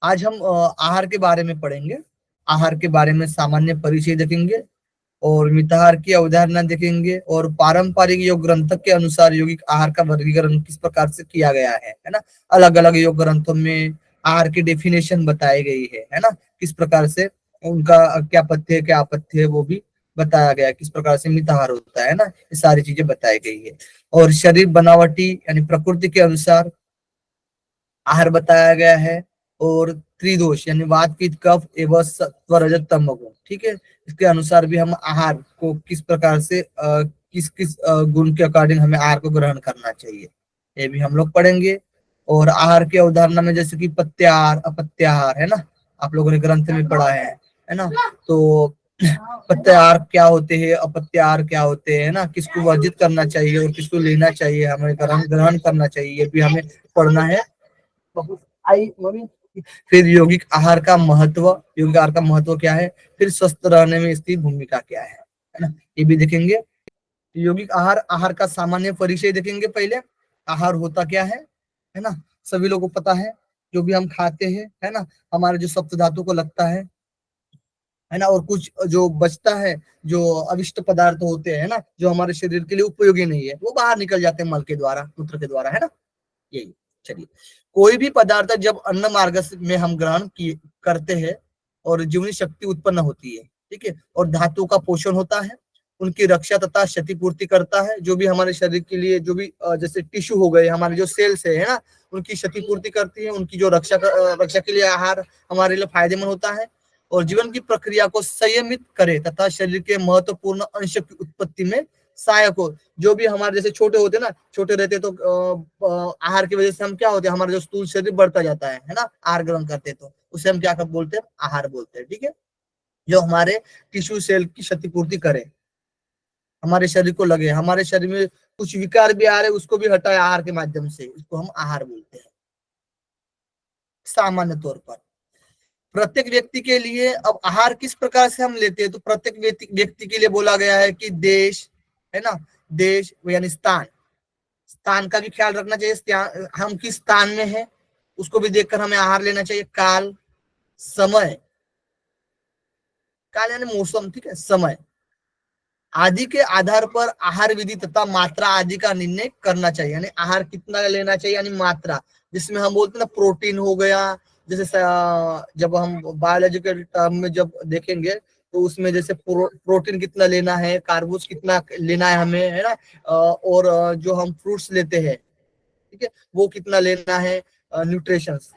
आज हम आहार के बारे में पढ़ेंगे। आहार के बारे में सामान्य परिचय देखेंगे और मिताहार की अवधारणा देखेंगे और पारंपरिक योग ग्रंथ के अनुसार यौगिक आहार का वर्गीकरण किस प्रकार से किया गया है ना। अलग अलग योग ग्रंथों में आहार की डेफिनेशन बताई गई है ना। किस प्रकार से उनका क्या पथ्य है क्या अपथ्य है वो भी बताया गया है, किस प्रकार से मिताहार होता है ना, ये सारी चीजें बताई गई है। और शरीर बनावटी यानी प्रकृति के अनुसार आहार बताया गया है। और त्रिदोष यानी वात पित्त कफ एवं सत्व रजत तम गुण, ठीक है, इसके अनुसार भी हम आहार को किस प्रकार से किस किस गुण के अकॉर्डिंग हमें आहार को ग्रहण करना चाहिए, ये भी हम लोग पढ़ेंगे। और आहार की अवधारणा में जैसे कि पत्याहार अपत्याहार है ना, आप लोगों ने ग्रंथ में पढ़ा है ना। तो पत्याहार क्या होते हैं, अपत्याहार क्या होते हैं ना, किसको वर्जित करना चाहिए और किसको लेना चाहिए, हमें ग्रहण ग्रहण करना चाहिए, ये भी हमें पढ़ना है। बहुत आई मम्मी। फिर यौगिक आहार का महत्व, यौगिक आहार का महत्व क्या है, फिर स्वस्थ रहने में इसकी भूमिका क्या है ना, ये भी देखेंगे। यौगिक आहार, आहार का सामान्य परिचय देखेंगे पहले। आहार होता क्या है ना, सभी लोगों को पता है। जो भी हम खाते हैं है ना, हमारे जो सप्त धातु को लगता है ना, और कुछ जो बचता है, जो अविष्ट पदार्थ होते हैं ना, जो हमारे शरीर के लिए उपयोगी नहीं है, वो बाहर निकल जाते हैं मल के द्वारा, मूत्र के द्वारा, है ना। यही, चलिए। कोई भी पदार्थ जब अन्न मार्ग में हम ग्रहण करते हैं और जीवनी शक्ति उत्पन्न होती है, ठीक है, और धातु का पोषण होता है, उनकी रक्षा तथा क्षतिपूर्ति करता है। जो भी हमारे शरीर के लिए जो भी जैसे टिश्यू हो गए, हमारे जो सेल्स है ना, उनकी क्षतिपूर्ति करती है, उनकी जो रक्षा के लिए आहार हमारे लिए फायदेमंद होता है। और जीवन की प्रक्रिया को संयमित करे तथा शरीर के महत्वपूर्ण अंश की उत्पत्ति में सहायक हो। जो भी हमारे जैसे छोटे होते ना, छोटे रहते तो आहार की वजह से हम क्या होते हैं, हमारा जो स्थूल शरीर बढ़ता जाता है ना, आहार ग्रहण करते तो उसे हम क्या बोलते हैं, आहार बोलते हैं, ठीक है। जो हमारे टिश्यू सेल की क्षतिपूर्ति करे, हमारे शरीर को लगे, हमारे शरीर में कुछ विकार भी आ रहे उसको भी हटाए आहार के माध्यम से, इसको हम आहार बोलते हैं सामान्य तौर पर। प्रत्येक व्यक्ति के लिए अब आहार किस प्रकार से हम लेते हैं, तो प्रत्येक व्यक्ति के लिए बोला गया है कि देश है ना, देश यानी स्थान, स्थान का भी ख्याल रखना चाहिए, हम किस स्थान में है उसको भी देखकर हमें आहार लेना चाहिए। काल, समय, काल यानी मौसम, ठीक है, समय आदि के आधार पर आहार विधि तथा मात्रा आदि का निर्णय करना चाहिए। यानी आहार कितना लेना चाहिए, यानी मात्रा, जिसमें हम बोलते हैं ना प्रोटीन हो गया, जैसे जब हम बायोलॉजिकल टर्म में जब देखेंगे तो उसमें जैसे प्रोटीन कितना लेना है, कार्बोज कितना लेना है हमें, है ना। और जो हम फ्रूट्स लेते हैं, ठीक है, वो कितना लेना है, न्यूट्रिशंस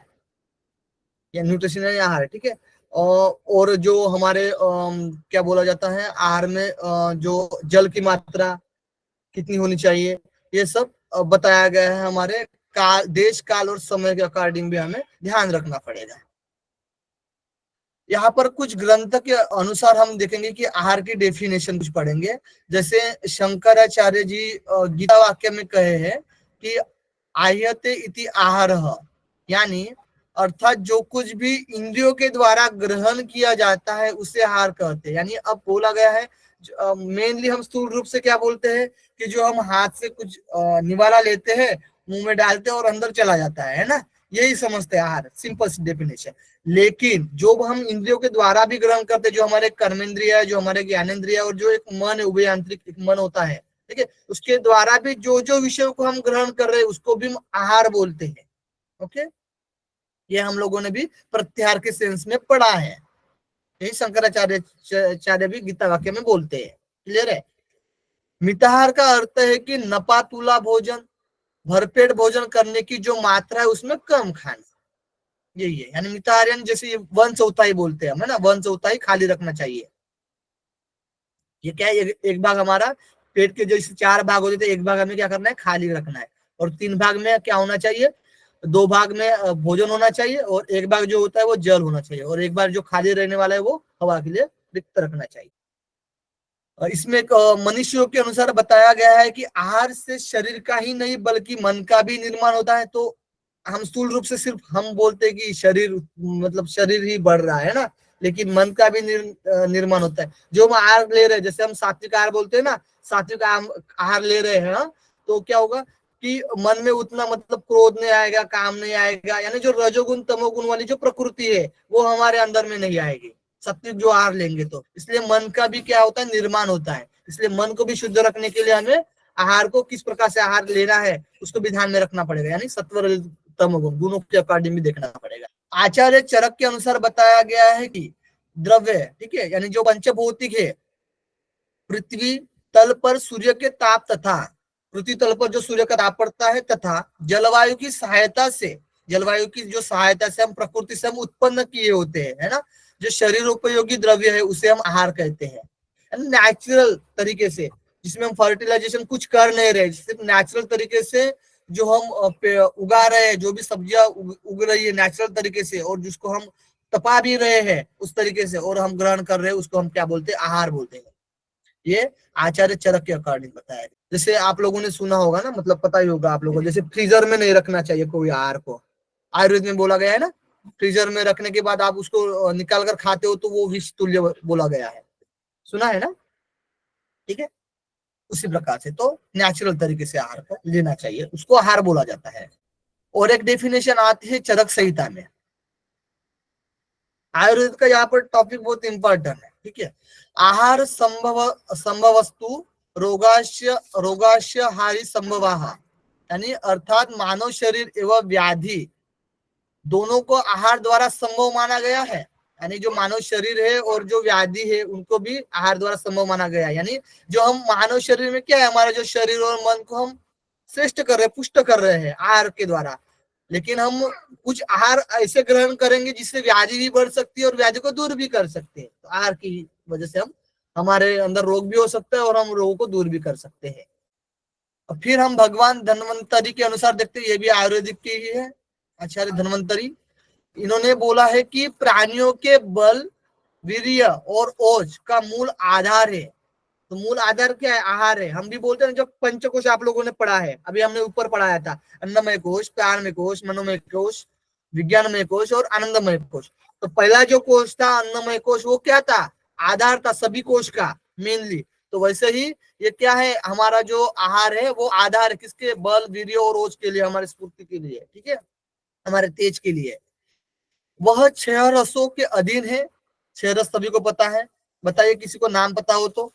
या न्यूट्रिशन यानी आहार, ठीक है। और जो हमारे क्या बोला जाता है आहार में, जो जल की मात्रा कितनी होनी चाहिए, ये सब बताया गया है। हमारे काल, देश काल और समय के अकॉर्डिंग भी हमें ध्यान रखना पड़ेगा। यहाँ पर कुछ ग्रंथ के अनुसार हम देखेंगे कि आहार की डेफिनेशन कुछ पढ़ेंगे। जैसे शंकराचार्य जी गीता वाक्य में कहे हैं कि आह्यते इति आहार, यानी अर्थात जो कुछ भी इंद्रियों के द्वारा ग्रहण किया जाता है उसे आहार कहते हैं। यानी अब बोला गया है, मेनली हम स्थूल रूप से क्या बोलते हैं कि जो हम हाथ से कुछ निवाला लेते हैं, मुंह में डालते हैं और अंदर चला जाता है ना, यही समझते हैं आहार, सिंपल डेफिनेशन। लेकिन जो हम इंद्रियों के द्वारा भी ग्रहण करते हैं, जो हमारे कर्मेंद्रिय है, जो हमारे ज्ञानेंद्रिय है, और जो एक मन है, उभय आंतरिक एक मन होता है, ठीक है, उसके द्वारा भी जो जो विषयों को हम ग्रहण कर रहे हैं उसको भी हम आहार बोलते हैं। ओके, ये हम लोगों ने भी प्रत्याहार के सेंस में पढ़ा है, यही शंकराचार्य भी गीता वाक्य में बोलते हैं। क्लियर है। मिताहार का अर्थ है कि नपातुला भोजन, भरपेट भोजन करने की जो मात्रा है उसमें कम खाना, यही है। यानी मिताहार यानी जैसे 1/4 बोलते हैं हम, है ना, 1/4 खाली रखना चाहिए। ये क्या है, एक भाग हमारा पेट के जैसे 4 भाग होते थे, एक भाग हमें क्या करना है, खाली रखना है। और 3 भाग में क्या होना चाहिए, 2 भाग में भोजन होना चाहिए, और एक भाग जो होता है वो जल होना चाहिए, और एक बार जो खाली रहने वाला है वो हवा के लिए रिक्त रखना चाहिए। इसमें मनुष्यों के अनुसार बताया गया है कि आहार से शरीर का ही नहीं बल्कि मन का भी निर्माण होता है। तो हम स्थूल रूप से सिर्फ हम बोलते हैं कि शरीर मतलब शरीर ही बढ़ रहा है ना, लेकिन मन का भी निर्माण होता है। जो हम आहार ले रहे हैं, जैसे हम सात्विक आहार बोलते हैं ना, सात्विक आहार ले रहे हैं, तो क्या होगा कि मन में उतना मतलब क्रोध नहीं आएगा, काम नहीं आएगा, यानी जो रजोगुण तमोगुण वाली जो प्रकृति है वो हमारे अंदर में नहीं आएगी सात्विक जो आहार लेंगे तो। इसलिए मन का भी क्या होता है, निर्माण होता है। इसलिए मन को भी शुद्ध रखने के लिए हमें आहार को किस प्रकार से आहार लेना है उसको भी ध्यान में रखना पड़ेगा, यानी सत्व रजो तमोगुण गुणों के अकॉर्डिंग भी देखना पड़ेगा। आचार्य चरक के अनुसार बताया गया है कि द्रव्य, ठीक है, यानी जो पंचभौतिक है, पृथ्वी तल पर सूर्य के ताप तथा पृथ्वी तल पर जो सूर्य का ताप पड़ता है तथा जलवायु की सहायता से, जलवायु की जो सहायता से हम प्रकृति से हम उत्पन्न किए होते हैं, है ना, जो शरीर उपयोगी द्रव्य है उसे हम आहार कहते हैं। नेचुरल तरीके से, जिसमें हम फर्टिलाइजेशन कुछ कर नहीं रहे, सिर्फ नेचुरल तरीके से जो हम उगा रहे हैं, जो भी सब्जियां उग रही है नेचुरल तरीके से और जिसको हम तपा भी रहे हैं उस तरीके से और हम ग्रहण कर रहे हैं, उसको हम क्या बोलते हैं, आहार बोलते हैं। ये आचार्य चरक के अकॉर्डिंग बताया। जैसे आप लोगों ने सुना होगा ना, मतलब पता ही होगा आप लोगों को, जैसे फ्रीजर में नहीं रखना चाहिए कोई आहार को, आयुर्वेद में बोला गया है ना, फ्रीजर में रखने के बाद आप उसको निकाल कर खाते हो तो वो विष तुल्य बोला गया है, सुना है ना, ठीक है। उसी प्रकार से तो नेचुरल तरीके से आहार को लेना चाहिए, उसको आहार बोला जाता है। और एक डेफिनेशन आती है चरक संहिता में। आयुर्वेद का यहाँ पर टॉपिक बहुत इंपॉर्टेंट है, ठीक है। आहार संभव वस्तु रोगाश्य हारी संभवाहा, यानी अर्थात मानव शरीर एवं व्याधि दोनों को आहार द्वारा संभव माना गया है। यानी जो मानव शरीर है और जो व्याधि है उनको भी आहार द्वारा संभव माना गया है। यानी जो हम मानव शरीर में क्या है, हमारा जो शरीर और मन को हम श्रेष्ठ कर रहे हैं, पुष्ट कर रहे हैं आहार के द्वारा, लेकिन हम कुछ आहार ऐसे ग्रहण करेंगे जिससे व्याधि भी बढ़ सकती है और व्याधि को दूर भी कर सकते हैं। तो आहार की वजह से हम, हमारे अंदर रोग भी हो सकता है और हम रोगों को दूर भी कर सकते हैं। और फिर हम भगवान धन्वंतरी के अनुसार देखते हैं, ये भी आयुर्वेदिक की ही है, आचार्य धन्वंतरी, इन्होंने बोला है कि प्राणियों के बल, वीर्य और ओज का मूल आधार है। तो मूल आधार क्या है, आहार है। हम भी बोलते हैं जो पंचकोश आप लोगों ने पढ़ा है, अभी हमने ऊपर पढ़ाया था, अन्नमय कोश, प्राणमय कोश, मनोमय कोश, विज्ञानमय कोश और आनंदमय कोश। तो पहला जो कोश था अन्नमय कोश, वो क्या था, आधार था सभी कोश का मेनली। तो वैसे ही ये क्या है, हमारा जो आहार है वो आधार है, किसके, बल, वीर्य और ओज के लिए, हमारे स्फूर्ति के लिए, ठीक है, हमारे तेज के लिए। वह 6 रसों के अधीन है। 6 रस सभी को पता है, बताइए किसी को नाम पता हो तो,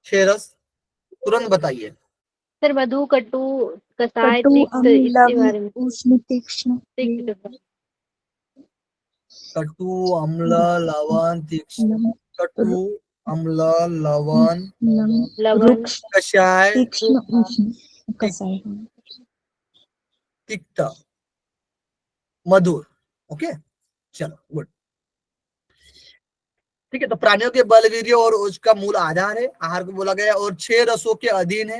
6 रस तुरंत बताइए। सर मधु, कटु, कसाय, कटु, तिक्त, अम्ल, इसके लवण, बारे में। उष्ण, तीक्ष्ण, तिक्त, कटु, अम्ल, लवण, तीक्ष्ण। लवण, कटु, अम्ल, लवण, लवण, रुक्ष, कषाय, तीक्ष्ण, उष्ण, तिक- कसाय। तिक्त, मधुर। ओके, चलो गुड, ठीक है। तो प्राणियों के बल, वीर्य और उसका मूल आधार है, आहार को बोला गया, और 6 रसों के अधीन है।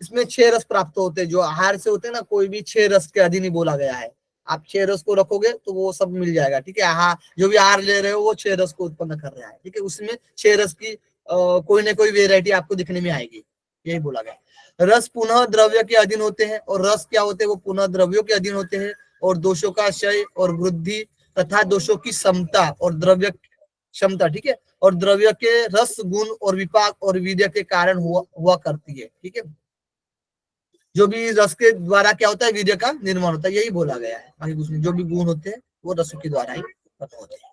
इसमें 6 रस प्राप्त होते हैं जो आहार से होते हैं ना, कोई भी 6 रस के अधीन ही बोला गया है। आप 6 रस को रखोगे तो वो सब मिल जाएगा, ठीक है। आहार जो भी आहार ले रहे हो वो 6 रस को उत्पन्न कर रहा है, ठीक है। उसमें 6 रस की कोई ना कोई वेरायटी आपको दिखने में आएगी, यही बोला गया। रस पुनः द्रव्य के अधीन होते हैं, और रस क्या होते हैं, वो पुनः द्रव्यों के अधीन होते हैं, और दोषों का क्षय और वृद्धि तथा दोषों की समता और द्रव्य क्षमता, ठीक है, और द्रव्य के रस गुण और विपाक और वीर्य के कारण हुआ करती है, ठीक है। जो भी रस के द्वारा क्या होता है, वीर्य का निर्माण होता है, यही बोला गया है, बाकी कुछ नहीं। जो भी गुण होते हैं वो रसों के द्वारा ही उत्पन्न होते हैं।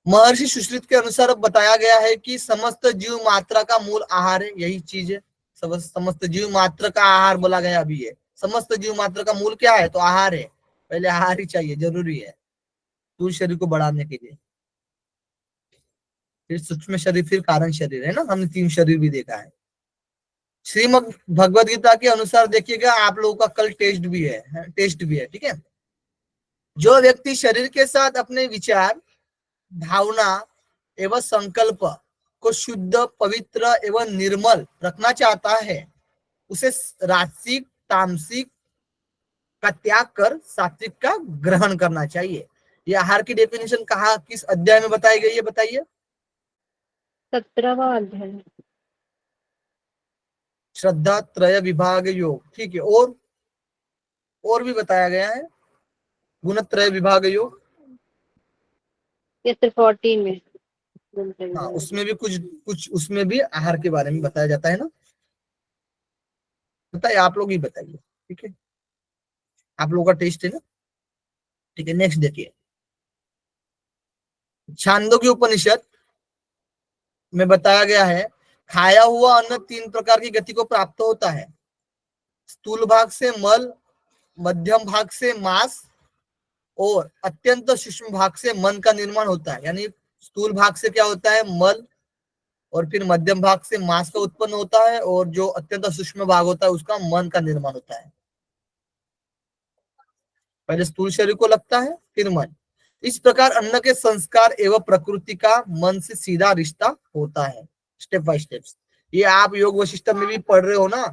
महर्षि सुश्रुत के अनुसार बताया गया है कि समस्त जीव मात्रा का मूल आहार है, यही चीज है। समस्त जीव मात्र का आहार बोला गया अभी है। समस्त जीव मात्र का मूल क्या है, तो आहार है। पहले आहार ही चाहिए, जरूरी है स्थूल शरीर को बढ़ाने के लिए, फिर सूक्ष्म शरीर, फिर कारण शरीर, है ना, हमने 3 शरीर भी देखा है। श्रीमद् भगवद गीता के अनुसार देखिएगा, आप लोगों का कल टेस्ट भी है, ठीक है। जो व्यक्ति शरीर के साथ अपने विचार, भावना एवं संकल्प को शुद्ध, पवित्र एवं निर्मल रखना चाहता है, उसे राजसिक, तामसिक का त्याग कर सात्विक का ग्रहण करना चाहिए। ये आहार की डेफिनेशन कहाँ, किस अध्याय में बताई गई है, बताइए। 17वां अध्याय। श्रद्धा त्रय विभाग योग, ठीक है। और भी बताया गया है, गुणत्रय विभाग योग। ये सिर्फ 40 में। हाँ, उसमें भी कुछ कुछ उसमें भी आहार के बारे में बताया जाता है ना। बताइए, आप लोग ही बताइए। ठीक है, आप लोगों का टेस्ट है ना। ठीक है, नेक्स्ट देखिए, छांदोग्य उपनिषद में बताया गया है, खाया हुआ अन्न 3 प्रकार की गति को प्राप्त होता है। स्थूल भाग से मल, मध्यम भाग से मांस और अत्यंत सूक्ष्म भाग से मन का निर्माण होता है। यानी स्थूल भाग से क्या होता है, मल, और फिर मध्यम भाग से मांस का उत्पन्न होता है, और जो अत्यंत सूक्ष्म भाग होता है उसका मन का निर्माण होता है। पहले स्थूल शरीर को लगता है, फिर मन। इस प्रकार अन्न के संस्कार एवं प्रकृति का मन से सीधा रिश्ता होता है, स्टेप बाय स्टेप्स। ये आप योग वशिष्ठ में भी पढ़ रहे हो ना,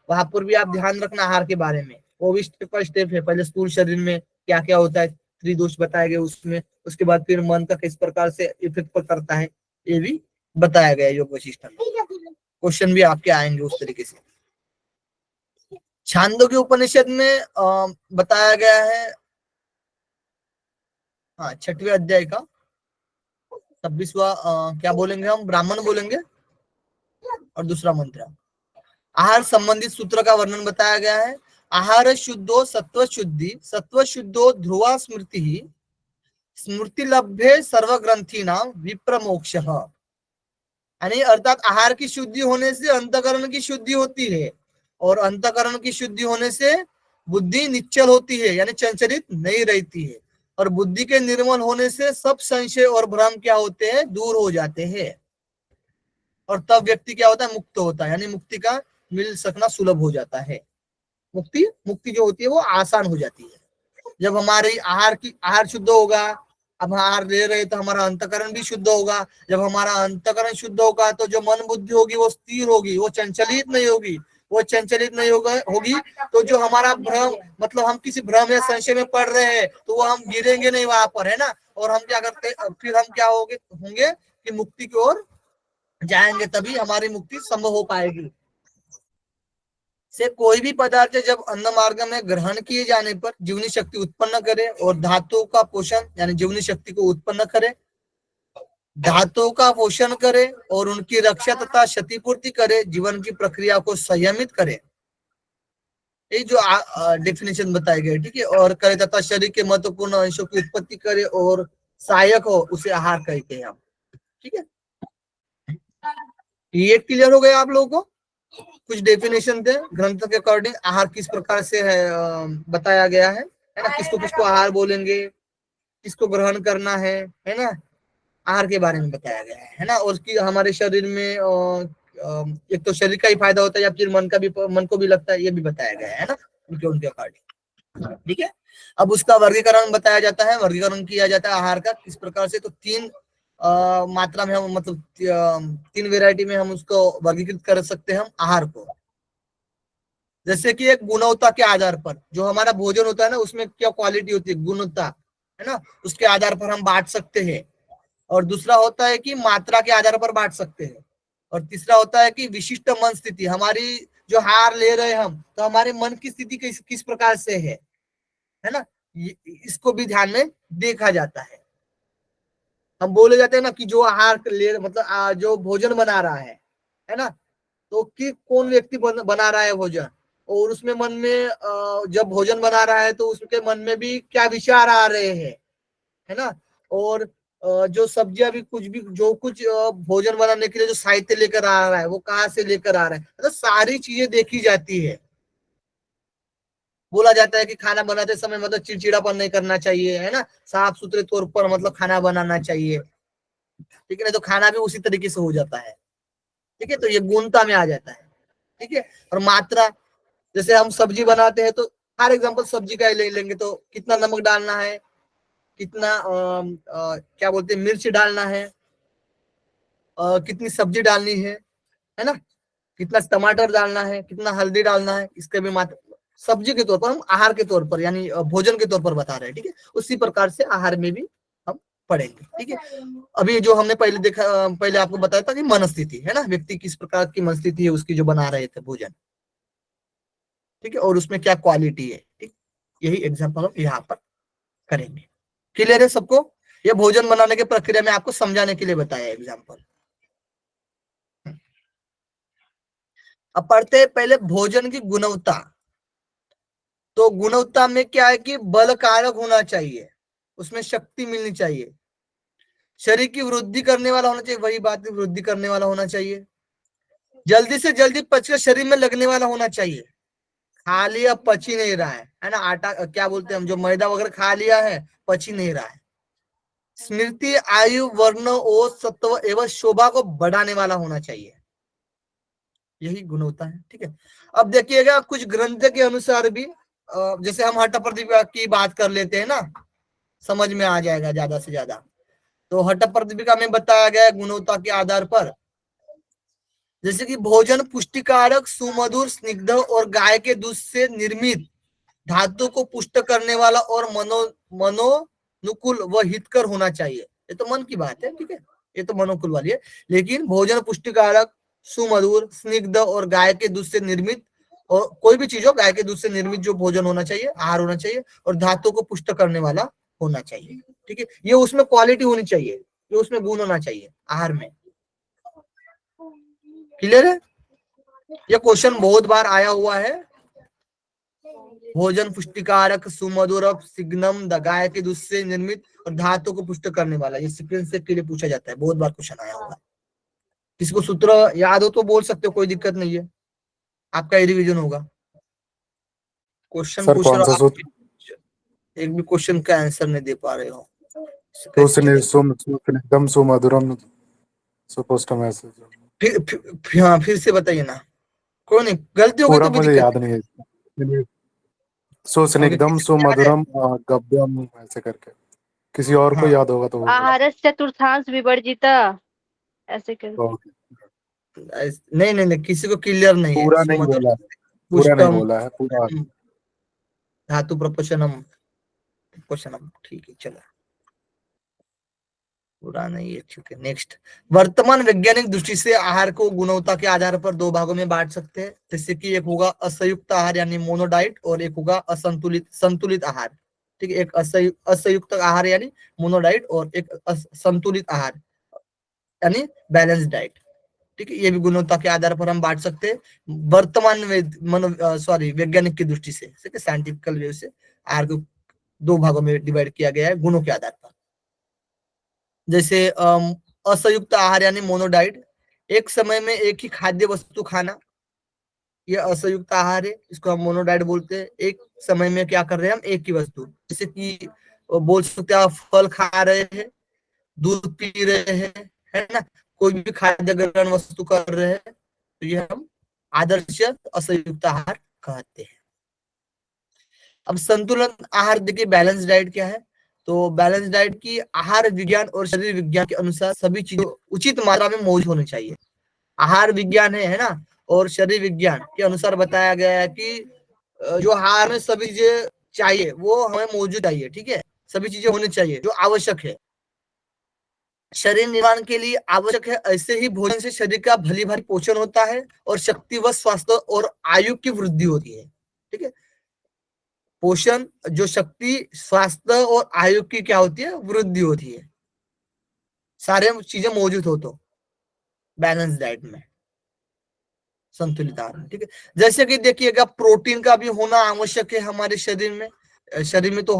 वहां पर भी आप ध्यान रखना आहार के बारे में, वो भी स्टेप बाय स्टेप है। पहले स्थूल शरीर में क्या क्या होता है, त्रिदोष बताए गए उसमें, उसके बाद फिर मन का किस प्रकार से इफेक्ट करता है, ये भी बताया गया है योग वशिष्ठ में। क्वेश्चन भी आपके आएंगे उस तरीके से। छांदोग्य उपनिषद में बताया गया है, हाँ, 6वें अध्याय का 26वां, क्या बोलेंगे हम, ब्राह्मण बोलेंगे, और दूसरा मंत्र। आहार संबंधित सूत्र का वर्णन बताया गया है। आहार शुद्धो सत्व शुद्धि, सत्व शुद्धो ध्रुवा स्मृति, स्मृति लभ्ये सर्व ग्रंथि नाम विप्र मोक्ष। यानी अर्थात आहार की शुद्धि होने से अंतकरण की शुद्धि होती है, और अंतकरण की शुद्धि होने से बुद्धि निश्चल होती है, यानी चंचलित नहीं रहती है, और बुद्धि के निर्मल होने से सब संशय और भ्रम क्या होते हैं, दूर हो जाते हैं, और तब व्यक्ति क्या होता है, मुक्त होता है, यानी मुक्ति का मिल सकना सुलभ हो जाता है। मुक्ति मुक्ति जो होती है वो आसान हो जाती है जब हमारी आहार शुद्ध होगा। अब आहार ले रहे तो हमारा अंतकरण भी शुद्ध होगा। जब हमारा अंतकरण शुद्ध होगा तो जो मन बुद्धि होगी वो स्थिर होगी, वो चंचलित नहीं होगी। वो चंचलित नहीं होगी तो जो हमारा भ्रम, मतलब हम किसी भ्रम या संशय में पड़ रहे हैं तो वो हम गिरेंगे नहीं वहां पर, है ना। और हम क्या करते, फिर हम क्या होंगे कि मुक्ति की ओर जाएंगे, तभी हमारी मुक्ति संभव हो पाएगी। से कोई भी पदार्थ जब अन्न मार्ग में ग्रहण किए जाने पर जीवनी शक्ति उत्पन्न करे और धातुओं का पोषण यानी जीवनी शक्ति को उत्पन्न करे, धातुओं का पोषण करे और उनकी रक्षा तथा क्षतिपूर्ति करे, जीवन की प्रक्रिया को संयमित करे, ये जो डेफिनेशन बताए गए, ठीक है, और करे तथा शरीर के महत्वपूर्ण अंशों की उत्पत्ति करे और सहायक हो, उसे आहार कहते हैं हम। ठीक है, ये क्लियर हो गया आप लोगों को। कुछ डेफिनेशन थे ग्रंथ के अकॉर्डिंग आहार किस प्रकार से है, बताया गया है ना। किसको किसको आहार बोलेंगे, किसको ग्रहण करना है ना, आहार के बारे में बताया गया है ना। और उसकी हमारे शरीर में एक तो शरीर का ही फायदा होता है या फिर मन को भी लगता है, ये भी बताया गया है ना उनके अकॉर्डिंग। ठीक है, अब उसका वर्गीकरण बताया जाता है, वर्गीकरण किया जाता है आहार का किस प्रकार से। तो 3 मात्रा में हम, मतलब 3 वेराइटी में हम उसको वर्गीकृत कर सकते हैं हम आहार को। जैसे कि एक गुणवत्ता के आधार पर जो हमारा भोजन होता है ना, उसमें क्या क्वालिटी होती है, गुणवत्ता, है ना, उसके आधार पर हम बांट सकते हैं। और दूसरा होता है कि मात्रा के आधार पर बांट सकते हैं। और तीसरा होता है कि विशिष्ट मन स्थिति, हमारी जो आहार ले रहे हैं हम, तो हमारे मन की स्थिति किस प्रकार से है ना, इसको भी ध्यान में देखा जाता है। हम बोले जाते हैं ना कि जो आहार ले, मतलब जो भोजन बना रहा है ना, तो कि कौन व्यक्ति बना रहा है भोजन, और उसमें मन में जब भोजन बना रहा है तो उसके मन में भी क्या विचार आ रहे हैं, है ना। और जो सब्जियां भी कुछ भी जो कुछ भोजन बनाने के लिए जो साहित्य लेकर आ रहा है वो कहाँ से लेकर आ रहा है, मतलब सारी चीजें देखी जाती है। बोला जाता है कि खाना बनाते समय मतलब चिड़चिड़ापन नहीं करना चाहिए, है ना, साफ सुथरे तौर पर मतलब खाना बनाना चाहिए। ठीक है, नहीं तो खाना भी उसी तरीके से हो जाता है। ठीक है, तो ये गुणता में आ जाता है। ठीक है, और मात्रा, जैसे हम सब्जी बनाते हैं तो हर एग्जांपल सब्जी का ले लेंगे तो कितना नमक डालना है, कितना क्या बोलते हैं, मिर्च डालना है, कितनी सब्जी डालनी है ना, कितना टमाटर डालना है, कितना हल्दी डालना है, इसके भी मात्रा सब्जी के तौर पर हम आहार के तौर पर यानी भोजन के तौर पर बता रहे हैं। ठीक है, उसी प्रकार से आहार में भी हम पढ़ेंगे। ठीक है, अभी जो हमने पहले देखा, पहले आपको बताया था कि मन स्थिति, है ना, व्यक्ति किस प्रकार की मन स्थिति है उसकी जो बना रहे थे भोजन। ठीक है, और उसमें क्या क्वालिटी है, ठीक, यही एग्जाम्पल हम यहाँ पर करेंगे। क्लियर है सबको, ये भोजन बनाने की प्रक्रिया में आपको समझाने के लिए बताया एग्जाम्पल। अब पढ़ते हैं पहले भोजन की गुणवत्ता। तो गुणवत्ता में क्या है कि बल कारक होना चाहिए, उसमें शक्ति मिलनी चाहिए, शरीर की वृद्धि करने वाला होना चाहिए, वही बात है, वृद्धि करने वाला होना चाहिए, जल्दी से जल्दी पचकर शरीर में लगने वाला होना चाहिए। खा लिया पच ही नहीं रहा है ना, आटा क्या बोलते हैं हम, जो मैदा वगैरह खा लिया है पच ही नहीं रहा है। स्मृति, आयु, वर्ण, ओज, सत्व एवं शोभा को बढ़ाने वाला होना चाहिए, यही गुण होता है। ठीक है, अब देखिएगा कुछ ग्रंथ के अनुसार भी जैसे हम हठप्रदीपिका की बात कर लेते हैं ना, समझ में आ जाएगा ज्यादा से ज्यादा। तो हठप्रदीपिका में बताया गया है गुणवत्ता के आधार पर, जैसे कि भोजन पुष्टिकारक, सुमधुर, स्निग्ध और गाय के दूध से निर्मित, धातु को पुष्ट करने वाला और मनोनुकूल व हितकर होना चाहिए। ये तो मन की बात है, ठीक है, ये तो मनोनुकूल वाली है। लेकिन भोजन पुष्टिकारक, सुमधुर, स्निग्ध और गाय के दूध से निर्मित, और कोई भी चीज हो गाय के दूध से निर्मित जो भोजन होना चाहिए, आहार होना चाहिए, और धातु को पुष्ट करने वाला होना चाहिए। ठीक है, ये उसमें क्वालिटी होनी चाहिए, ये उसमें गुण होना चाहिए आहार में। क्लियर है? ये क्वेश्चन बहुत बार आया हुआ है। भोजन पुष्टिकारक, सुमधुर, सिग्नम, गाय के दूध से निर्मित और धातु को पुष्ट करने वाला, ये सीक्वेंस के लिए पूछा जाता है, बहुत बार क्वेश्चन आया हुआ है। किसी को सूत्र याद हो तो बोल सकते हो, कोई दिक्कत नहीं है, आपका रिवीजन होगा। क्वेश्चन सर पूछ कौन रहा सा हूं, आप सूत्र? एक भी क्वेश्चन का आंसर नहीं दे पा रहे हो, एकदम सुमधुरम सुपोष्टम ऐसे हाँ फिर से बताइए ना, कोई नहीं, गलती हो गई पूरा तो भी मुझे दिक्कत याद नहीं है। सुस्निग्धम नहीं। सुमधुरम गव्यम ऐसे करके, किसी और को हाँ याद होगा तो वो बोला। आहारस चतुर्थांश विवर्जिता, ऐसे करके। नहीं नहीं नहीं, किसी को क्लियर नहीं है। पूरा नहीं सुमधुर, बोला, पूरा नहीं पुष्टम, बोला है पूरा। धातु प्रपोषणम, प्रपोषणम, ठीक है चलो, पूरा नहीं है, ठीक है। नेक्स्ट, वर्तमान वैज्ञानिक दृष्टि से आहार को गुणवत्ता के आधार पर दो भागों में बांट सकते हैं, जैसे कि एक होगा असंयुक्त आहार यानी मोनोडाइट, और एक होगा असंतुलित संतुलित आहार। ठीक है, एक असंयुक्त आहार यानी मोनोडाइट, और एक संतुलित आहार यानी बैलेंस डाइट। ठीक है, ये भी गुणवत्ता के आधार पर हम बांट सकते हैं वर्तमान वैज्ञानिक की दृष्टि से, ठीक है, साइंटिफिकल वे से आहार को दो भागों में डिवाइड किया गया है गुणों के आधार पर। जैसे असंयुक्त आहार यानी मोनोडाइट, एक समय में एक ही खाद्य वस्तु खाना, यह असंयुक्त आहार है, इसको हम मोनोडाइट बोलते हैं। एक समय में क्या कर रहे हैं हम, एक ही वस्तु, जैसे कि बोल सकते हैं आप फल खा रहे हैं, दूध पी रहे हैं, है ना, कोई भी खाद्य ग्रहण वस्तु कर रहे हैं, तो ये हम आदर्श असंयुक्त आहार कहते हैं। अब संतुलन आहार देखिए, बैलेंस डाइट क्या है, तो बैलेंस डाइट की आहार विज्ञान और शरीर विज्ञान के अनुसार सभी चीजें उचित मात्रा में मौजूद होनी चाहिए। आहार विज्ञान है ना, और शरीर विज्ञान के अनुसार बताया गया है कि जो आहार में सभी चीजें चाहिए वो हमें मौजूद चाहिए। ठीक है, सभी चीजें होनी चाहिए जो आवश्यक है शरीर निर्माण के लिए आवश्यक है, ऐसे ही भोजन से शरीर का भली भांति पोषण होता है और शक्ति व स्वास्थ्य और आयु की वृद्धि होती है। ठीक है, पोषण, जो शक्ति, स्वास्थ्य और आयु की क्या होती है, वृद्धि होती है, सारे चीजें मौजूद हो तो बैलेंस डाइट में, संतुलित आहार में। ठीक है, जैसे कि देखिएगा प्रोटीन का भी होना आवश्यक है हमारे शरीर में, शरीर में तो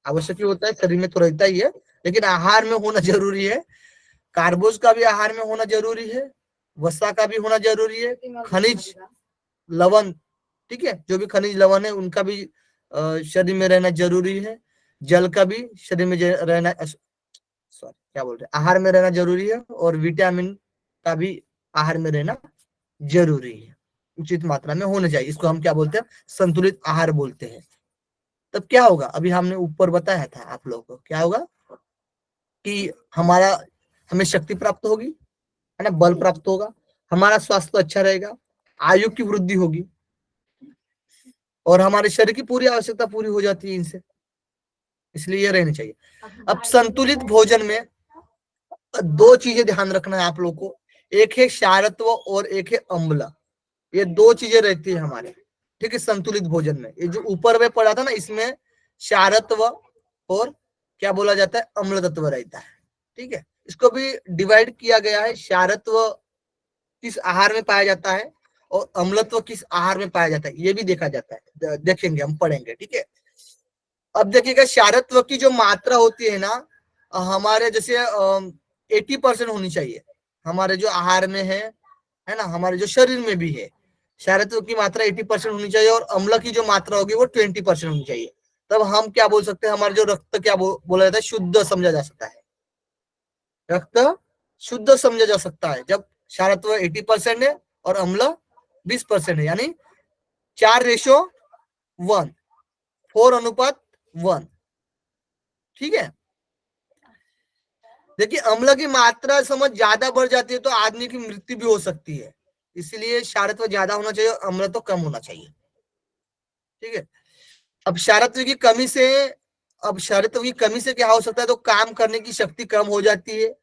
आवश्यक ही होता है, शरीर में तो रहता ही है, लेकिन आहार में होना जरूरी है। कार्बोज का भी आहार में होना जरूरी है, वसा का भी होना जरूरी है, खनिज लवण, ठीक है, जो भी खनिज लवण है उनका भी शरीर में रहना जरूरी है, जल का भी शरीर में रहना, सॉरी क्या बोल रहे, आहार में रहना जरूरी है, और विटामिन का भी आहार में रहना जरूरी है, उचित मात्रा में होना चाहिए। इसको हम क्या बोलते हैं, संतुलित आहार बोलते हैं। तब क्या होगा, अभी हमने ऊपर बताया था आप लोगों को, क्या होगा कि हमें शक्ति प्राप्त होगी, है ना, बल प्राप्त होगा, हमारा स्वास्थ्य अच्छा रहेगा, आयु की वृद्धि होगी, और हमारे शरीर की पूरी आवश्यकता पूरी हो जाती है इनसे, इसलिए ये रहनी चाहिए। अब संतुलित भोजन में दो चीजें ध्यान रखना है आप लोग को, एक है क्षारत्व और एक है अम्ल, ये दो चीजें रहती है हमारे, ठीक है, संतुलित भोजन में। ये जो ऊपर में पड़ा था ना, इसमें क्षारत्व और क्या बोला जाता है, अम्ल तत्व रहता है। ठीक है, इसको भी डिवाइड किया गया है, क्षारत्व किस आहार में पाया जाता है और अम्लत्व किस आहार में पाया जाता है, ये भी देखा जाता है, देखेंगे हम, पढ़ेंगे, ठीक है। अब देखिएगा क्षारत्व की जो मात्रा होती है ना, हमारे जैसे 80% होनी चाहिए हमारे जो आहार में है ना, हमारे जो शरीर में भी है, क्षारत्व की मात्रा 80% होनी चाहिए, और अम्ल की जो मात्रा होगी वो 20% होनी चाहिए। तब हम क्या बोल सकते हैं, हमारे जो रक्त क्या बोला जाता है, शुद्ध समझा जा सकता है, रक्त शुद्ध समझा जा सकता है जब क्षारत्व 80% है और अम्ल 20% है, यानी 4:1, 4:1, ठीक है। देखिए अम्ल की मात्रा समझ ज्यादा बढ़ जाती है तो आदमी की मृत्यु भी हो सकती है, इसलिए क्षारत्व ज्यादा होना चाहिए और अम्ल तो कम होना चाहिए, ठीक है। अब क्षारत्व की कमी से क्या हो सकता है, तो काम करने की शक्ति कम हो जाती है,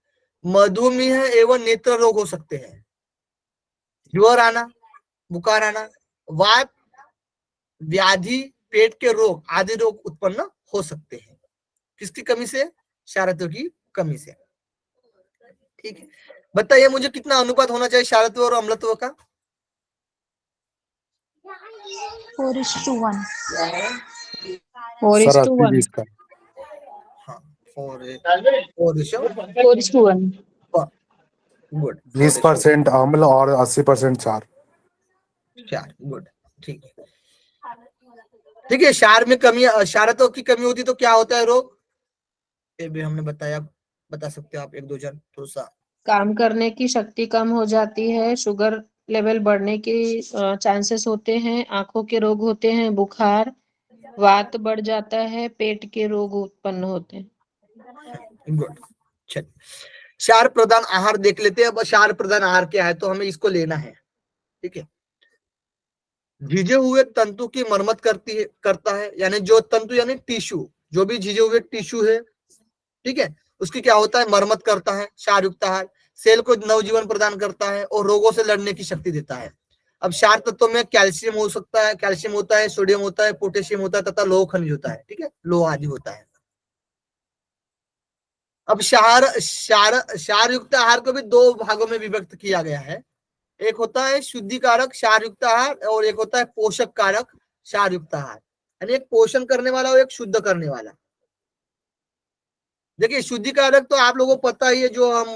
मधुमेह एवं नेत्र रोग हो सकते हैं, ज्वर आना, बुखार आना, वात व्याधि, पेट के रोग आदि रोग उत्पन्न हो सकते हैं, किसकी कमी से, क्षारत्व की कमी से, ठीक है। बताइए मुझे कितना अनुपात होना चाहिए क्षारत्व और अम्लत्व का? 4:1. 80-20 का। हाँ, 4:1, गुड, 20% अम्ल और 80% क्षार। गुड, ठीक है, ठीक है। क्षार में कमी, क्षारत्व की कमी होती तो क्या होता है रोग, ये भी हमने बताया, बता सकते हो आप एक दो जन थोड़ा सा? काम करने की शक्ति कम हो जाती है, शुगर लेवल बढ़ने के चांसेस होते हैं, आंखों के रोग होते हैं, बुखार, वात बढ़ जाता है, पेट के रोग उत्पन्न होते हैं। गुड, चल क्षार प्रधान आहार देख लेते हैं। अब क्षार प्रधान आहार क्या है, तो हमें इसको लेना है, ठीक है। झिझे हुए तंतु की मरम्मत करता है, यानी जो तंतु यानी टिश्यू, जो भी झिझे हुए टिश्यू है, ठीक है, उसकी क्या होता है, मरम्मत करता है क्षारयुक्त आहार, सेल को नवजीवन प्रदान करता है और रोगों से लड़ने की शक्ति देता है। अब क्षार तत्वों में कैल्शियम हो सकता है, कैल्शियम होता है, सोडियम होता है, पोटेशियम होता है तथा लोह खनिज होता है, ठीक है, लोह आदि होता है। अब क्षारयुक्त आहार को भी दो भागों में विभक्त किया गया है, एक होता है शुद्धिकारक क्षारयुक्त आहार और एक होता है पोषक कारक क्षारयुक्त आहार, यानी एक पोषण करने वाला और एक शुद्ध करने वाला। देखिए शुद्धिकारक तो आप लोगों को पता ही है, जो हम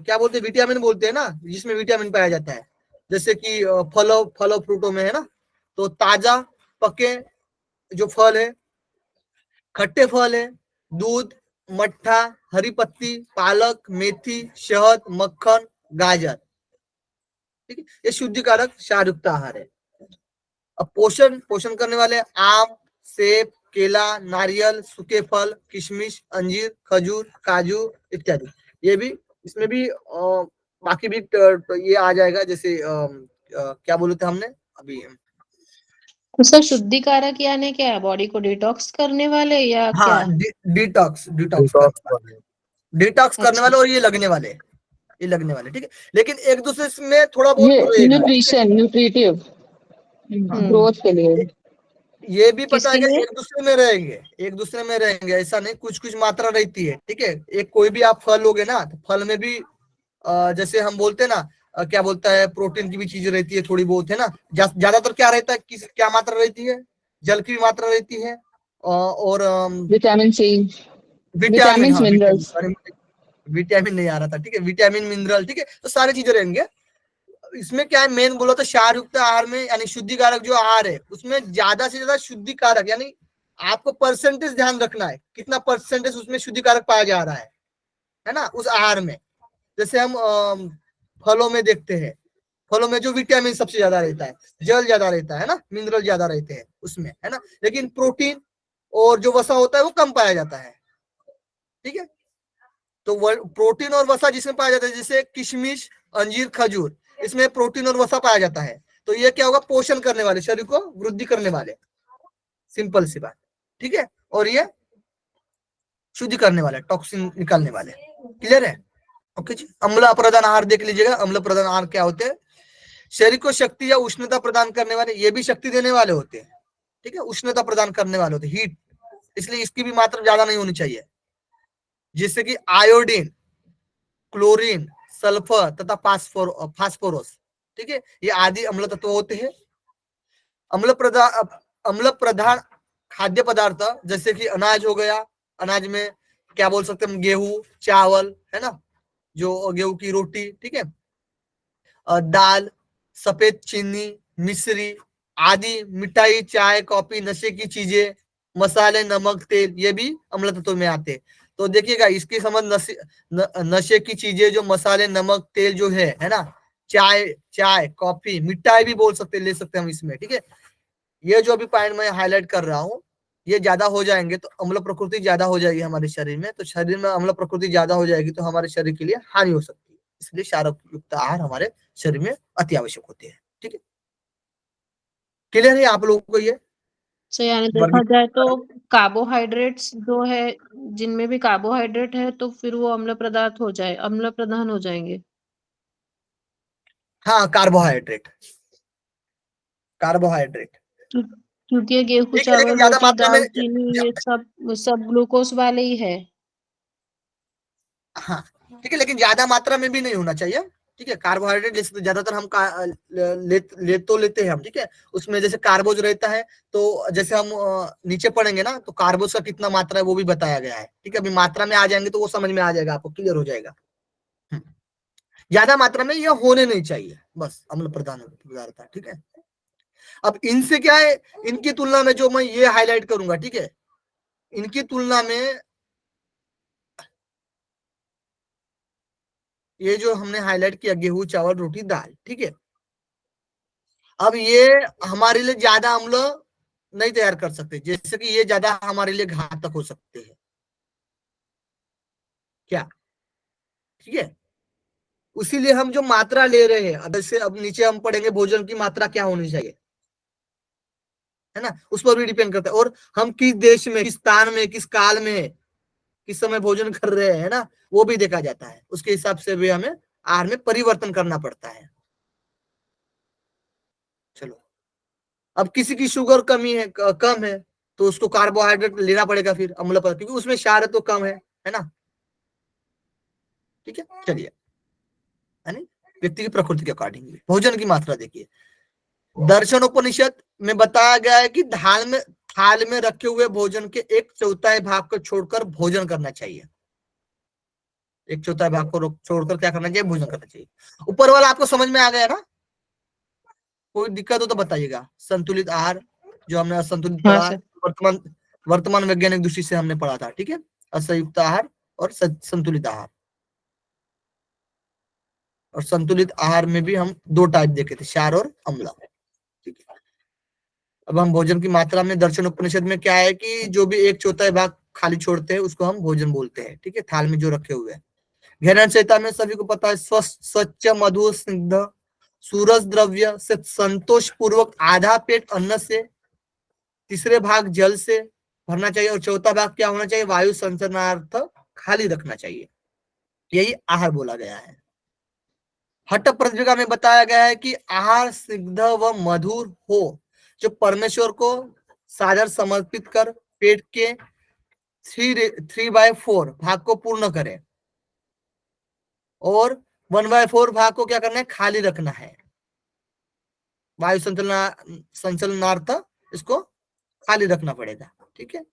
क्या बोलते हैं, विटामिन बोलते हैं ना, जिसमें विटामिन पाया जाता है, जैसे कि फलों फ्रूटों में है ना, तो ताजा पके जो फल है, खट्टे फल है, दूध, मट्ठा, हरी पत्ती, पालक, मेथी, शहद, मक्खन, गाजर, ठीक है, ये शुद्धिकारक क्षारयुक्त आहार है। अब पोषण करने वाले आम, सेब, केला, नारियल, सूखे फल, किशमिश, अंजीर, खजूर, काजू इत्यादि, ये भी इसमें भी बाकी भी ये आ जाएगा, जैसे क्या बोले थे हमने अभी, तो सर शुद्धिकारक यानी क्या है, बॉडी को डिटॉक्स करने वाले या क्या? हाँ, डिटॉक्स करने वाले, और ये लगने वाले, ठीक है, लेकिन एक दूसरे में थोड़ा बहुत ये रहेगा, न्यूट्रिशन न्यूट्रिटिव ग्रोथ के लिए। ये भी पता है किसके कि लिए? एक दूसरे में रहेंगे, ऐसा नहीं, कुछ कुछ मात्रा रहती है, ठीक है। एक कोई भी आप फल लोगे ना, तो फल में भी जैसे हम बोलते हैं ना, क्या बोलता है, प्रोटीन की भी चीजें रहती है थोड़ी बहुत, है ना। ज्यादातर क्या रहता है, क्या मात्रा रहती है, जल की भी मात्रा रहती है, और विटामिन सी, विटामिन, हाँ मिनरल्स। विटामिन नहीं आ रहा था, ठीक है, विटामिन मिनरल, ठीक है, तो सारी चीजें रहेंगे। इसमें क्या है, मेन बोला तो क्षारयुक्त आहार में, यानी शुद्धिकारक जो आहार है उसमें ज्यादा से ज्यादा शुद्धिकारक, यानी आपको परसेंटेज ध्यान रखना है, कितना परसेंटेज उसमें शुद्धिकारक पाया जा रहा है ना, उस आहार में। जैसे हम फलों में देखते हैं, फलों में जो विटामिन सबसे ज्यादा रहता है, जल ज्यादा रहता है ना, मिनरल ज्यादा रहते हैं उसमें, है ना, लेकिन प्रोटीन और जो वसा होता है वो कम पाया जाता है, ठीक है। तो प्रोटीन और वसा जिसमें पाया जाता है, जैसे किशमिश, अंजीर, खजूर, इसमें प्रोटीन और वसा पाया जाता है, तो ये क्या होगा, पोषण करने वाले, शरीर को वृद्धि करने वाले, सिंपल सी बात, ठीक है। और ये शुद्धि करने वाले, टॉक्सिन निकालने वाले, क्लियर है? ओके जी। अम्ल प्रधान आहार देख लीजिएगा, अम्ल प्रधान आहार क्या होते हैं, शरीर को शक्ति या उष्णता प्रदान करने वाले, ये भी शक्ति देने वाले होते हैं, ठीक है, उष्णता प्रदान करने वाले होते हैं, हीट, इसलिए इसकी भी मात्रा ज्यादा नहीं होनी चाहिए, जिससे कि आयोडीन, क्लोरीन, सल्फर तथा फास्फोरस, ठीक है, ये आदि अम्ल तत्व होते हैं। अम्ल प्रधान खाद्य पदार्थ जैसे कि अनाज हो गया, अनाज में क्या बोल सकते हैं हम, गेहूं, चावल, है ना, जो गेहूं की रोटी, ठीक है, दाल, सफेद चीनी, मिश्री आदि, मिठाई, चाय, कॉफी, नशे की चीजें, मसाले, नमक, तेल, ये भी अम्ल तत्व में आते हैं। तो देखिएगा इसकी समझ नशे की चीजें जो मसाले, नमक, तेल जो है ना, चाय, कॉफी, मिठाई भी बोल सकते, ले सकते हैं हम इसमें, ठीक है। ये जो अभी पॉइंट मैं हाईलाइट कर रहा हूँ, ये ज्यादा हो जाएंगे तो अम्ल प्रकृति ज्यादा हो जाएगी हमारे शरीर में, तो शरीर में अम्ल प्रकृति ज्यादा हो जाएगी तो हमारे शरीर के लिए हानि हो सकती है। इसलिए क्षारक युक्त आहार हमारे शरीर में अति आवश्यक होते हैं, ठीक है। क्लियर है आप लोगों को ये? तो यानी देखा जाए तो कार्बोहाइड्रेट्स जो है, जिनमें भी कार्बोहाइड्रेट है तो फिर वो अम्ल पदार्थ हो जाए, अम्ल प्रधान हो जाएंगे। हाँ, कार्बोहाइड्रेट क्योंकि ये गेहूं, ठीक है, लेकिन चावल, ज्यादा रोटी, मात्रा में दाल, चीनी, ये सब ग्लूकोज वाले ही है। हाँ ठीक है, लेकिन ज्यादा मात्रा में भी नहीं होना चाहिए, ठीक है। कार्बोहाइड्रेट जैसे ज्यादातर हम लेते हैं हम, ठीक है। उसमें जैसे कार्बोज रहता है, तो जैसे हम नीचे पढ़ेंगे ना, तो कार्बोज का कितना मात्रा है वो भी बताया गया है, ठीक है। अभी मात्रा में आ जाएंगे तो वो समझ में आ जाएगा, आपको क्लियर हो जाएगा। ज्यादा मात्रा में यह होने नहीं चाहिए, बस अम्ल प्रधान पदार्थ, ठीक है। अब इनसे क्या है, इनकी तुलना में जो मैं ये हाईलाइट करूंगा, ठीक है, इनकी तुलना में ये जो हमने हाईलाइट किया, गेहूं, चावल, रोटी, दाल, ठीक है। अब ये हमारे लिए ज्यादा अम्ल नहीं तैयार कर सकते, जैसे कि ये ज्यादा हमारे लिए घातक हो सकते हैं, क्या, ठीक है। उसीलिए हम जो मात्रा ले रहे हैं, अब जैसे अब नीचे हम पढ़ेंगे भोजन की मात्रा क्या होनी चाहिए, है ना, उस पर भी डिपेंड करता है। और हम किस देश में, किस स्थान में, किस काल में, किस समय भोजन कर रहे हैं, ना, वो भी देखा जाता है। उसके हिसाब से भी हमें आहार में परिवर्तन करना पड़ता है। चलो, अब किसी की शुगर कम है, तो उसको कार्बोहाइड्रेट लेना पड़ेगा फिर अम्ल पर, क्योंकि उसमें क्षार तो कम है ना, ठीक है। चलिए, यानी व्यक्ति की प्रकृति के अकॉर्डिंग भोजन की मात्रा देखिए। दर्शन उपनिषद में बताया गया है कि थाल में रखे हुए भोजन के 1/4 भाग को छोड़कर भोजन करना चाहिए। 1/4 भाग को छोड़कर क्या करना चाहिए, भोजन करना चाहिए। ऊपर वाला आपको समझ में आ गया ना? कोई दिक्कत हो तो बताइएगा। संतुलित आहार जो हमने असंतुलित हाँ पढ़ा, सर। वर्तमान वैज्ञानिक दृष्टि से हमने पढ़ा था, ठीक है। असंयुक्त आहार और संतुलित आहार। और संतुलित आहार में भी हम 2 टाइप देखे थे, क्षार और अम्ल, ठीक है। अब हम भोजन की मात्रा में दर्शन उपनिषद में क्या है कि जो भी 1/4 भाग खाली छोड़ते हैं उसको हम भोजन बोलते हैं, ठीक है, थाल में जो रखे हुए हैं। गहन संहिता में सभी को पता है, स्वस्थ, स्वच्छ, मधुर, स्निग्ध, सूरज द्रव्य से संतोष पूर्वक आधा पेट अन्न से, तीसरे भाग जल से भरना चाहिए, और चौथा भाग क्या होना चाहिए, वायु संचरणार्थ खाली रखना चाहिए। यही आहार बोला गया है। हठ प्रतिज्ञा में बताया गया है कि आहार स्निग्ध व मधुर हो, जो परमेश्वर को सादर समर्पित कर पेट के 3/4 भाग को पूर्ण करे, और 1/4 भाग को क्या करना है, खाली रखना है, वायु संचलनार्थ इसको खाली रखना पड़ेगा, ठीक है।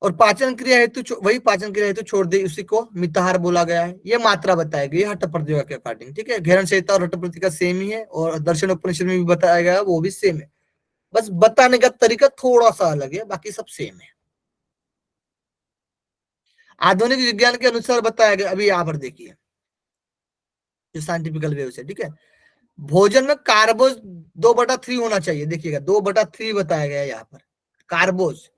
और पाचन क्रिया हेतु वही पाचन क्रिया हेतु छोड़ दे, उसी को मिताहार बोला गया है। ये मात्रा बताई गई हठ प्रतिज्ञा के अकॉर्डिंग, ठीक है। घेरण संहिता और हठ प्रतिज्ञा सेम ही है, और दर्शन उपनिषद में भी बताया गया वो भी सेम है, बस बताने का तरीका थोड़ा सा अलग है, बाकी सब सेम है। आधुनिक विज्ञान के अनुसार बताया गया, अभी यहाँ पर देखिए जो साइंटिफिकल वे से, ठीक है। भोजन में कार्बोज 2/3 होना चाहिए, देखिएगा 2/3 बताया गया है यहाँ पर, कार्बोज,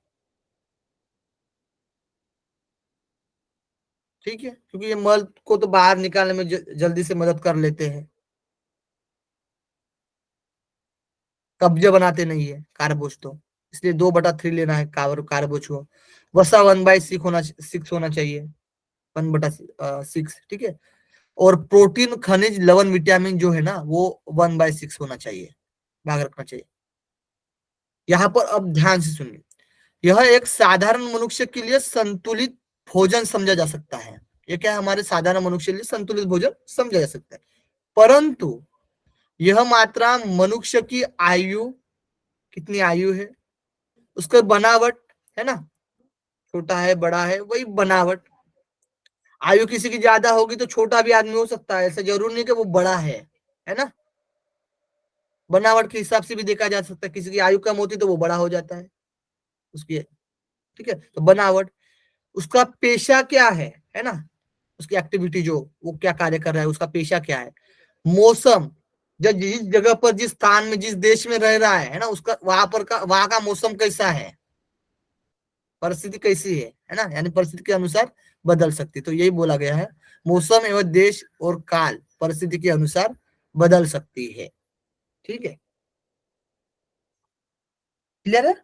ठीक है, क्योंकि ये मल को तो बाहर निकालने में जल्दी से मदद कर लेते हैं, कब्जे बनाते नहीं है कार्बोज, तो इसलिए 2/3 लेना है कार्बोज को। वसा 1/6 होना चाहिए, 1/6, ठीक है। और प्रोटीन, खनिज, लवण, विटामिन जो है ना, वो 1/6 होना चाहिए, भाग रखना चाहिए। यहाँ पर अब ध्यान से सुनिए, यह एक साधारण मनुष्य के लिए संतुलित भोजन समझा जा सकता है। ये क्या है, हमारे साधारण मनुष्य के लिए संतुलित भोजन समझा जा सकता है। परंतु यह मात्रा मनुष्य की आयु, कितनी आयु है, उसका बनावट है ना, छोटा है बड़ा है, वही बनावट। आयु किसी की ज्यादा होगी तो छोटा भी आदमी हो सकता है, ऐसा जरूर नहीं कि वो बड़ा है ना। बनावट के हिसाब से भी देखा जा सकता है, किसी की आयु कम होती तो वो बड़ा हो जाता है उसकी, ठीक है। तो बनावट, उसका पेशा क्या है ना, उसकी एक्टिविटी जो वो क्या कार्य कर रहा है, उसका पेशा क्या है। मौसम, जब जिस जगह पर, जिस स्थान में, जिस देश में रह रहा है ना, उसका वहां का मौसम कैसा है, परिस्थिति कैसी है ना, यानी परिस्थिति के अनुसार बदल सकती। तो यही बोला गया है, मौसम एवं देश और काल परिस्थिति के अनुसार बदल सकती है, ठीक है। क्लियर है?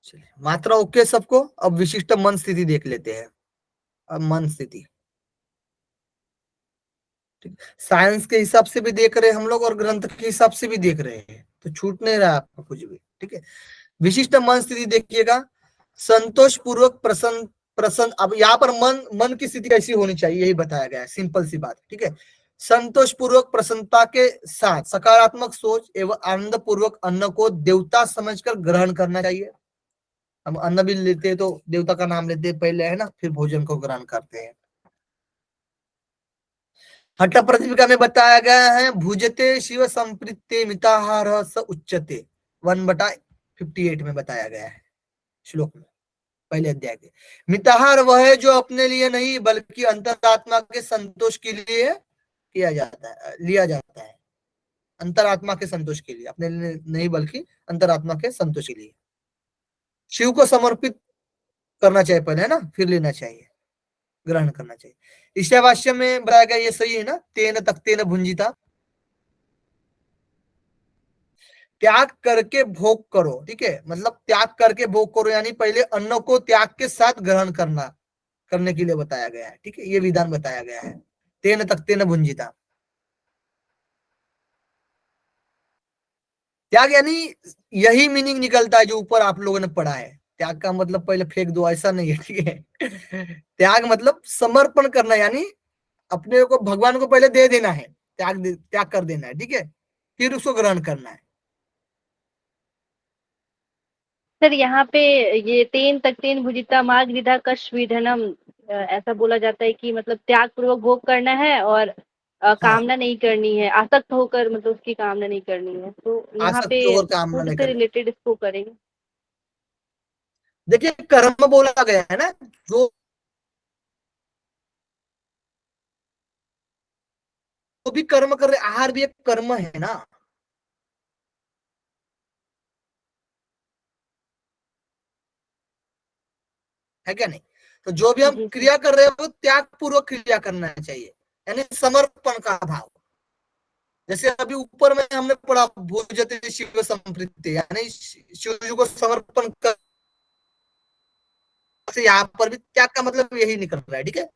चलिए, मात्रा ओके सबको। अब विशिष्ट मन स्थिति देख लेते हैं। अब मन स्थिति साइंस के हिसाब से भी देख रहे हैं हम लोग और ग्रंथ के हिसाब से भी देख रहे हैं, तो छूट नहीं रहा आपको कुछ भी, ठीक है। विशिष्ट मन स्थिति देखिएगा, संतोष पूर्वक प्रसन्न प्रसन्न। अब यहाँ पर मन की स्थिति कैसी होनी चाहिए यही बताया गया है, सिंपल सी बात, ठीक है। संतोष पूर्वक प्रसन्नता के साथ सकारात्मक सोच एवं आनंद पूर्वक अन्न को देवता समझकर ग्रहण करना चाहिए। हम अन्न भी लेते हैं तो देवता का नाम लेते हैं पहले, है ना, फिर भोजन को ग्रहण करते हैं। हठ प्रतिपिका में बताया गया है, भुजते शिव संप्रीते मिताहार स उच्चते, 1/58 में बताया गया है श्लोक में, पहले अध्याय के। मिताहार वह है जो अपने लिए नहीं बल्कि अंतरात्मा के संतोष के लिए किया जाता है, लिया जाता है। अंतरात्मा के संतोष के लिए, अपने लिए नहीं बल्कि अंतरात्मा के संतोष के लिए शिव को समर्पित करना चाहिए पहले, है ना, फिर लेना चाहिए, ग्रहण करना चाहिए। ईशावास्य में बताया गया, ये सही है ना, तेन तक्तेन भुंजिता, त्याग करके भोग करो, ठीक है। मतलब त्याग करके भोग करो, यानी पहले अन्न को त्याग के साथ ग्रहण करने के लिए बताया गया है, ठीक है। ये विधान बताया गया है, तेन तक्तेन भुंजिता। त्याग यानी यही मीनिंग निकलता है जो ऊपर आप लोगों ने पढ़ा है। त्याग का मतलब पहले फेंक दो, ऐसा नहीं है, ठीक है। त्याग मतलब समर्पण करना, यानी अपने को भगवान को पहले दे देना है, त्याग कर देना है, ठीक है, फिर उसको ग्रहण करना है। सर यहाँ पे ये तेन तक तेन भुजिता मार्ग विधा कश विधनम, ऐसा बोला जाता है कि मतलब त्याग पूर्वक भोग करना है और हाँ, कामना नहीं करनी है, आसक्त होकर मतलब उसकी कामना नहीं करनी है। तो यहाँ पे आसक्ति और कामना फूड नहीं से करना। रिलेटेड इसको करेंगे। देखिए कर्म बोला गया है ना, जो भी कर्म कर रहे, आहार भी एक कर्म है ना, है क्या नहीं। तो जो भी हम जी सर। क्रिया कर रहे हैं वो त्याग पूर्वक क्रिया करना चाहिए, यानी समर्पण का भाव। जैसे अभी ऊपर में हमने पढ़ा, भोजते शिव संप्रीति, यानी शिव जी को समर्पण कर, से यहाँ पर भी त्याग का मतलब यही निकल रहा है, ठीक है।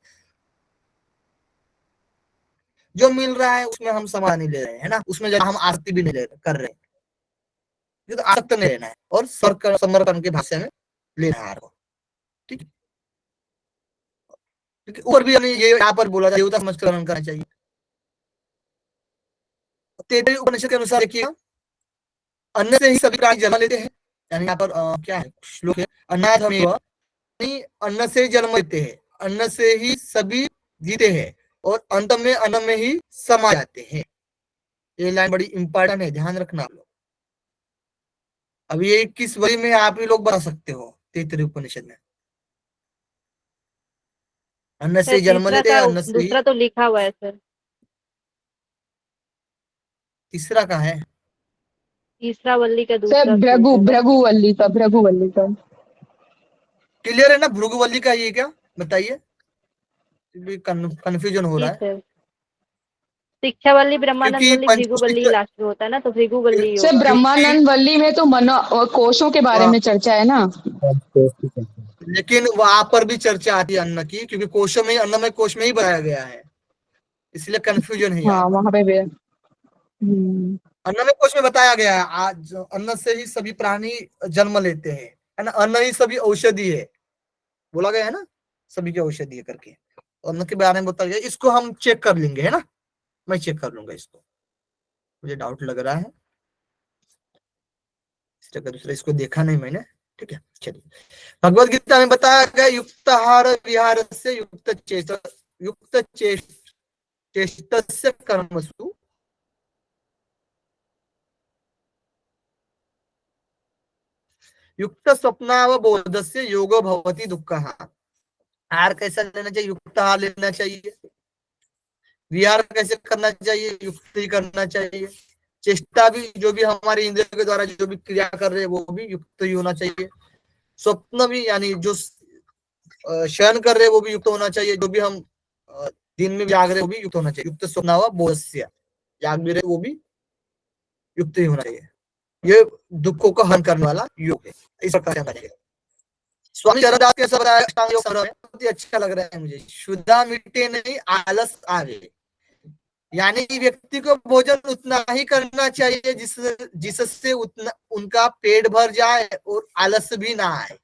जो मिल रहा है उसमें हम समाधान नहीं ले रहे हैं, है ना, उसमें जो हम आसक्ति भी नहीं कर रहे हैं, ये तो आसक्त नहीं रहना है, और समर्पण के भाष्य में लेना है आहार को, ठीक है। ऊपर भी हमें ये यहाँ पर बोला देवता समझ कर ग्रहण करना चाहिए। तैतरीय उपनिषद के अनुसार देखिएगा, अन्न से ही सभी प्राणी जन्म लेते हैं, यानी यहाँ पर क्या है श्लोक है, अन्नाथमेव, अन्न से जन्म लेते हैं, अन्न से ही सभी जीते हैं और अंत में अन्न में ही समा जाते हैं। ये लाइन बड़ी इंपॉर्टेंट है, ध्यान रखना आप लोग। अब ये किस वरी में आप ही लोग बता सकते हो, तैतरीय उपनिषद में अन्न सर से जन्म तीसरा लेते हैं, का अन्न से ही। दूसरा तो लिखा हुआ है सर, तीसरा का है, तीसरा वल्ली का सर दूसरा श्लोक होगा। भृगुवल्ली का। क्लियर है ना, भृगुवल्ली का ये क्या बताइए, कंफ्यूजन हो रहा जी है। सर, शिक्षावल्ली ब्रह्मानंद क्योंकि वल्ली भृगुवल्ली पंचकोश, लास्ट में होता है ना, तो भृगुवल्ली सर होगा। क्योंकि ब्रह्मानंद वल्ली में तो कोशों के बारे में चर्चा है ना। लेकिन वहां पर भी चर्चा आती है अन्न की, क्योंकि कोशों में, अन्नमय कोश में ही बनाया गया है, इसलिए कंफ्यूजन है यहाँ हाँ पर। वहां पे भी। अन्नमय कोश में बताया गया है, आज अन्न से ही सभी प्राणी जन्म लेते हैं, है ना, अन्न ही सभी औषधि है, बोला गया है ना, सभी की औषधि है करके। अन्न के बारे में बताया गया, इसको हम चेक कर लेंगे, है ना, मैं चेक कर लूंगा इसको, मुझे डाउट लग रहा है, इस जगह दूसरा इसको देखा नहीं मैंने, ठीक है। चलिए, भगवत गीता में बताया गया युक्त आहार विहार से युक्त चेष्टस्य कर्मसु युक्त स्वप्नावबोधस्य योगो भवति दुःखः। आहार कैसा लेना चाहिए, युक्त आहार लेना चाहिए, विहार कैसे करना चाहिए, युक्त ही करना चाहिए, चेष्टा भी जो भी हमारे इंद्रियों के द्वारा जो भी क्रिया कर रहे हैं वो भी युक्त ही होना चाहिए, स्वप्न भी यानी जो शयन कर रहे हैं वो भी युक्त होना चाहिए, जो भी हम दिन में जाग रहे वो भी युक्त होना चाहिए, युक्त स्वप्नावा बोधस्य, जाग भी रहे वो भी युक्त ही होना चाहिए। ये दुखों को हरण करने वाला योग है, इस प्रकार से स्वामी चरणदास के सब अष्टांग योग बहुत ही अच्छा लग रहा है मुझे। शुद्धा मिटे नहीं आलस आवे, यानी व्यक्ति को भोजन उतना ही करना चाहिए जिससे उतना उनका पेट भर जाए और आलस भी ना आए।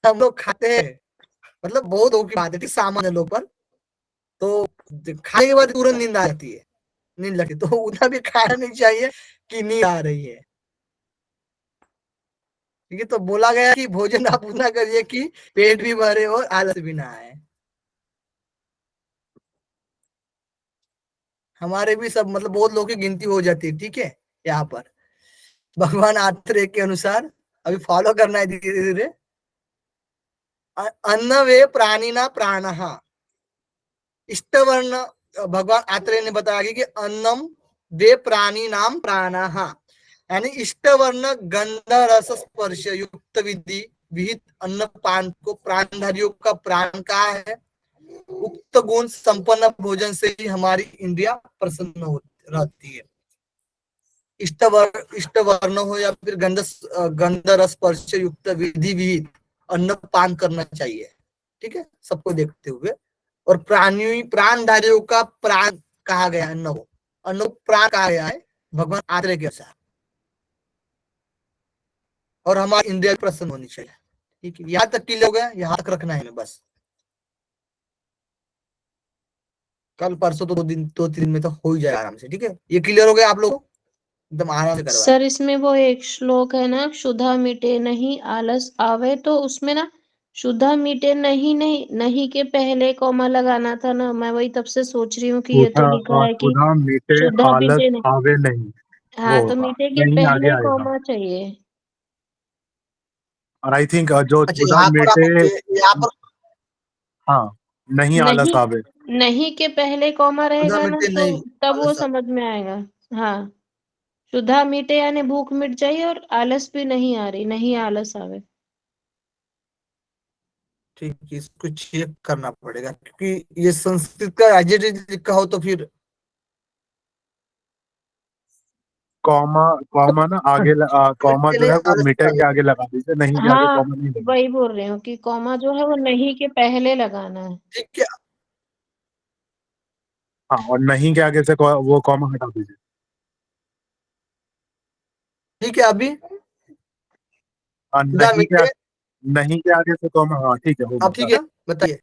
हम लोग खाते हैं, मतलब बहुत हो की बात है सामान्य लोग पर, तो खाने के बाद तुरंत नींद आ जाती है, नींद लगती, तो उतना भी खाना नहीं चाहिए कि नींद आ रही है, ठीक है। तो बोला गया कि भोजन आप उतना करिए कि पेट भी भरे और आलस भी ना आए। हमारे भी सब मतलब बहुत लोगों की गिनती हो जाती है, ठीक है। यहाँ पर भगवान आत्रेय के अनुसार अभी फॉलो करना है धीरे धीरे। अन्न वे प्राणिना प्राणः, इष्टवर्ण, भगवान आत्रेय ने बताया कि अन्नम वे प्राणी नाम प्राणः, यानी इष्टवर्ण गंध रस स्पर्श युक्त विधि विहित अन्न पान को प्राणधारियों का प्राण कहा है। उक्त गुण संपन्न भोजन से ही हमारी इंद्रिया प्रसन्न रहती है। इष्टवर्ण हो या फिर गंध रस स्पर्श युक्त विधि विहित अन्न पान करना चाहिए, ठीक है, सबको देखते हुए। और प्राणधारियों का प्राण कहा गया अन्न को प्राण कहा गया है भगवान आत्रेय के अनुसार। और हमारी इंद्रिया प्रसन्न होनी चाहिए, ठीक है। यहाँ तक क्लियर हो गया, यहाँ तक रखना है बस। कल परसों तो 2-3 दिन में तो हो ही जाए आराम से, ठीक है। ये क्लियर हो गया आप लोगों को, एकदम आराम से करवा। सर इसमें वो एक श्लोक है ना, शुद्धा मिटे नहीं आलस आवे, तो उसमें ना शुद्धा मिटे नहीं नहीं नहीं के पहले कॉमा लगाना था ना, मैं वही तब से सोच रही हूँ कि ये तो लिखा है कि सुधा मीटे शुद्धा आलस मिटे नहीं। आवे नहीं, हाँ, वो तो होगा, मिटे के नहीं आगे पहले आएगा। कॉमा चाहिए। और आई थिंक जो अच्छा, सुधा यहाँ पर मीटे, यहाँ पर हाँ, नहीं आलस नहीं, आवे, नहीं के पहले कॉमा शुद्धा रहेगा ना, मिटे तो नहीं तब वो आलस आवे। समझ में आएगा। हाँ, शुद्धा मिटे यानी भूख मिट जाए और आलस भी नहीं आ रही, नहीं आलस आवे। ठीक है, इसको चेक करना पड़ेगा क्योंकि ये संस्कृत का एडजेक्टिव लिखा हो तो फिर कॉमा ना आगे कॉमा जो है वो मीटर के आगे लगा दीजिए, नहीं के आगे हाँ, कॉमा नहीं लगा। वही बोल रही हूँ कि कॉमा जो है वो नहीं के पहले लगाना है। ठीक है। हाँ, और नहीं के आगे से वो कॉमा हटा दीजिए। ठीक है, अभी हाँ, शुद्धा मिटे, नहीं के आगे से कॉमा, हाँ ठीक है, हो अब गया। ठीक है, बताइए।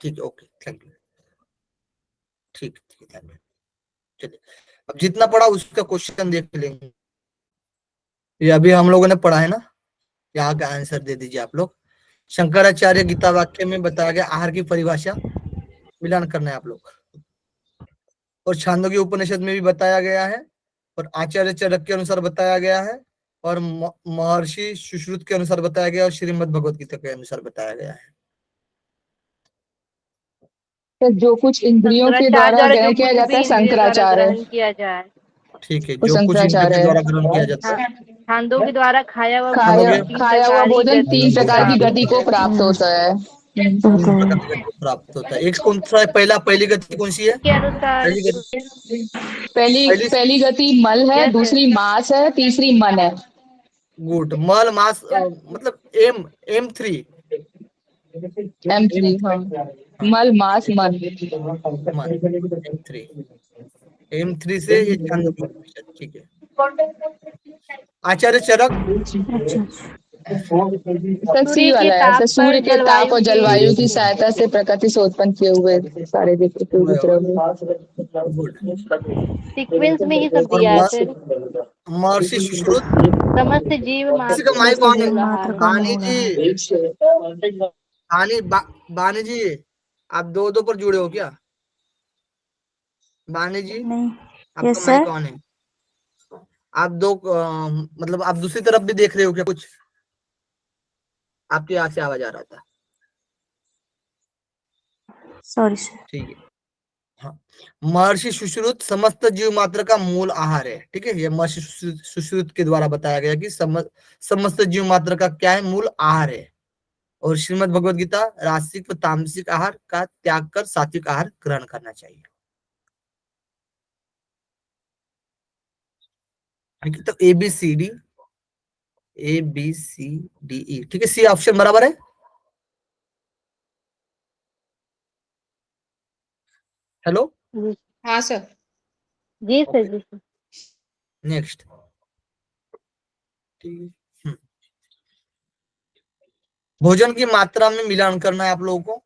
ठीक है, ओके, थैंक यू। ठीक है, चलिए अब जितना पढ़ा उसका क्वेश्चन देख लेंगे। ये अभी हम लोगों ने पढ़ा है ना, यहाँ का आंसर दे दीजिए आप लोग। शंकराचार्य गीता वाक्य में बताया गया आहार की परिभाषा मिलान करना है आप लोग, और छांदोग्य उपनिषद में भी बताया गया है, और आचार्य चरक के अनुसार बताया गया है, और महर्षि सुश्रुत के अनुसार बताया गया, और श्रीमद् भगवत गीता के अनुसार बताया गया है। तो जो कुछ इंद्रियों के शंकराचार्य द्वारा द्वारा जो ग्रहण किया कुछ जाता भी है इंद्रिय द्वारा शंकराचार्य, ग्रहण किया जाए, ठीक है, वो जो कुछ इंद्रियों के शंकराचार्य द्वारा है। ग्रहण किया जाता है। छांदों के द्वारा खाया हुआ खाया भोजन तीन खाया हुआ प्रकार की भोजन गति 3 को प्रकार की प्राप्त गति होता को है। प्राप्त होता है। तीन प्रकार की गति प्राप्त होता है। एक कौन सा है, पहली गति कौन सी है? के अनुसार पहली गति, पहली पहली गति मल है, यस दूसरी मास है, तीसरी मन है। गुड, मल मास मतलब M3 M3, हाँ, मल मास मन। मन M3 M3 से ये छांदोग्य उपनिषद, ठीक है। आचार्य चरक, अच्छा सर सी सूर्य के वाला है ताप सर, सूर्य पर के ताप और जलवायु जलवायु की के सहायता से प्रकृति से उत्पन्न किए हुए सारे विकृत उपद्रव। गुड। सीक्वेंस में ही सब और दिया है फिर। महर्षि सुश्रुत, समस्त जीव किसी का मात्र माइक समस्त ऑन है? जीव मात्र का बानी मूल जी, आहार। बानी जी, आप दो दो पर जुड़े हो क्या? बानी जी, नहीं। आपका यस माइक सर। ऑन है। आप दो मतलब आप दूसरी तरफ भी देख रहे हो क्या कुछ? आपके यहाँ से आवाज आ रहा था। Sorry sir. ठीक है। हाँ, महर्षि सुश्रुत समस्त जीव मात्र का मूल आहार है। ठीक है, ये महर्षि सुश्रुत के द्वारा बताया गया कि समस्त जीव मात्र का क्या है? मूल आहार है। और श्रीमद् भगवद गीता रासिक व तामसिक आहार का त्याग कर सात्विक आहार ग्रहण करना चाहिए। ठीक है, तो ABCD ठीक है, सी ऑप्शन बराबर है। हेलो, जी हाँ सर। जी सर, ओके, जी सर। नेक्स्ट। भोजन की मात्रा में मिलान करना है आप लोगों को।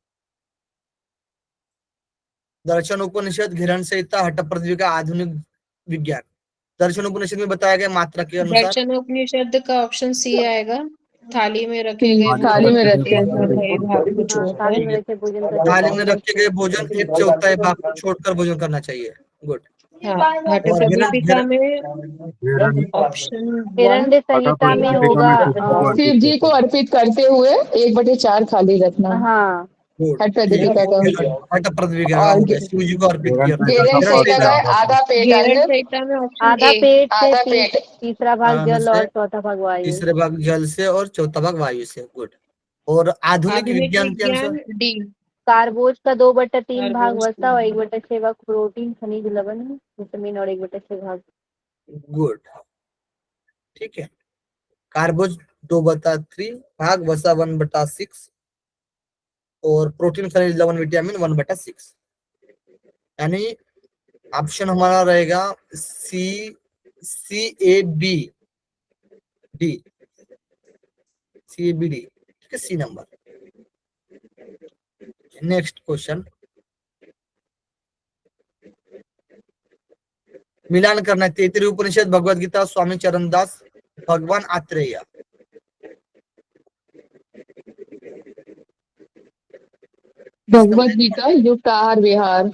दर्शन उपनिषद, घिरण संहिता, हठ पृथ्वी का आधुनिक विज्ञान। दर्शन उपनिषद में बताया गया मात्रा के अनुसार। दर्शनोपनिषद का ऑप्शन सी आएगा। थाली में रखे गए थाली में भोजन रखे एक हैं। चौथाई भाग को हाँ, थाली में छोड़कर। रखे भोजन का थाली में 4/4 भाग रखे गए भोजन एक चौथाई भाग को छोड़कर भोजन करना चाहिए। गुड। हाँ, हठ और प्रदीपिका में हिरण ऑप्शन वन। हिरण्य आधा संहिता में प्रदीपिका होगा। में शिव जी को शिव अर्पित जी को करते हैं। अर्पित करते हुए 1/4 थाली रखना। हाँ, गुड, हठ ठीक है, प्रदीपिका का। हठ पृथ्वी का और हो गया, शिव जी को अर्पित हिरण किया। संहिता घेरन का हिरण संहिता फर्स्ट का है, संहिता आधा आधा पेट घेरन अन्न। संहिता में ऑप्शन आधा ए। पेट से आधा पेट तीसरा भाग अन्न जल से, और चौथा भाग वायु। तीसरे भाग जल से और चौथा भाग वायु से। गुड। और आधुनिक आधुनिक विज्ञान के अनुसार विज्ञान डी। कार्बोज का 2/3 भाग खरगोश वसा और 1/6 भाग प्रोटीन खनिज लवण विटामिन और 1/6 भाग। गुड, ठीक है। कार्बोज 2/3 भाग, वसा 1/6 और प्रोटीन खनिज लवण विटामिन 1/6। यानी ऑप्शन हमारा रहेगा CABD। CABD, ठीक है, सी नंबर। नेक्स्ट क्वेश्चन, मिलान करना है। तैत्तिरीय उपनिषद, भगवद गीता, स्वामी चरणदास, भगवान आत्रेय। इसका भगवद गीता युक्त आहार विहार।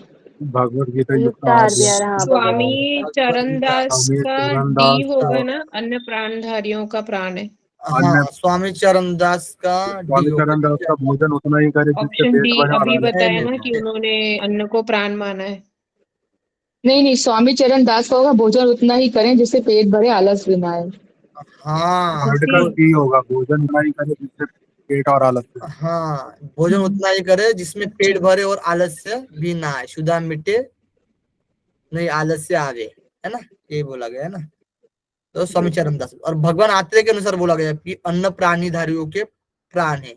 भगवद गीता युक्त युक्त आहार विहार, हाँ, स्वामी भगवद गीता। चरणदास स्वामी का डी चरणदास का होगा ना, अन्य प्राणधारियों का प्राण है। हाँ, अन्य स्वामी चरणदास का डी स्वामी होगा। चरणदास का भोजन उतना ही करे जिससे ऑप्शन डी पेट भरे और अभी आलस बताया नहीं, ना ना कि हो। उन्होंने अन्न को प्राण माना है। नहीं नहीं, स्वामी चरण दास का होगा भोजन उतना ही करें जिससे पेट भरे आलस भी ना आए। हाँ, थर्ड का गुड। सी होगा, भोजन उतना ही करे जिससे पेट और आलस ना हो। हाँ, भोजन उतना ही करे जिसमें पेट अच्छा। भरे और आलस्य भी ना आए, क्षुधा मिटे नहीं आलस्य आवे, है ना, ये बोला गया है ना। तो स्वामी चरणदास और भगवान आत्रेय के अनुसार बोला गया कि अन्न प्राणीधारियों के प्राण है।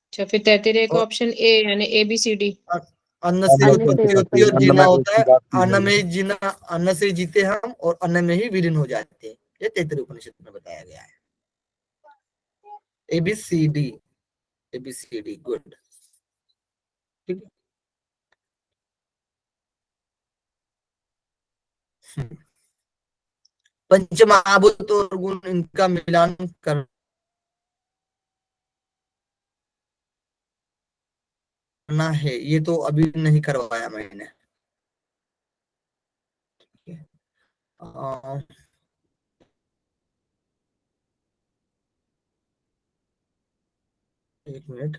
अच्छा, फिर 33 का और ऑप्शन ए यानी ABCD। अन्न से अन्न से उत्पत्ति होती होती है और है। जीना अन्नमय कोश होता की है। बात की अन्न गई में है। ही जीना, अन्न से ही जीते हम और अन्न में ही विलीन हो जाते हैं। ये तैत्तिरीय उपनिषद में बताया गया है। ABCD, ABCD, गुड, ठीक है। पंच महाभूत और गुण, इनका मिलान करना है, ये तो अभी नहीं करवाया मैंने। अ, एक मिनट।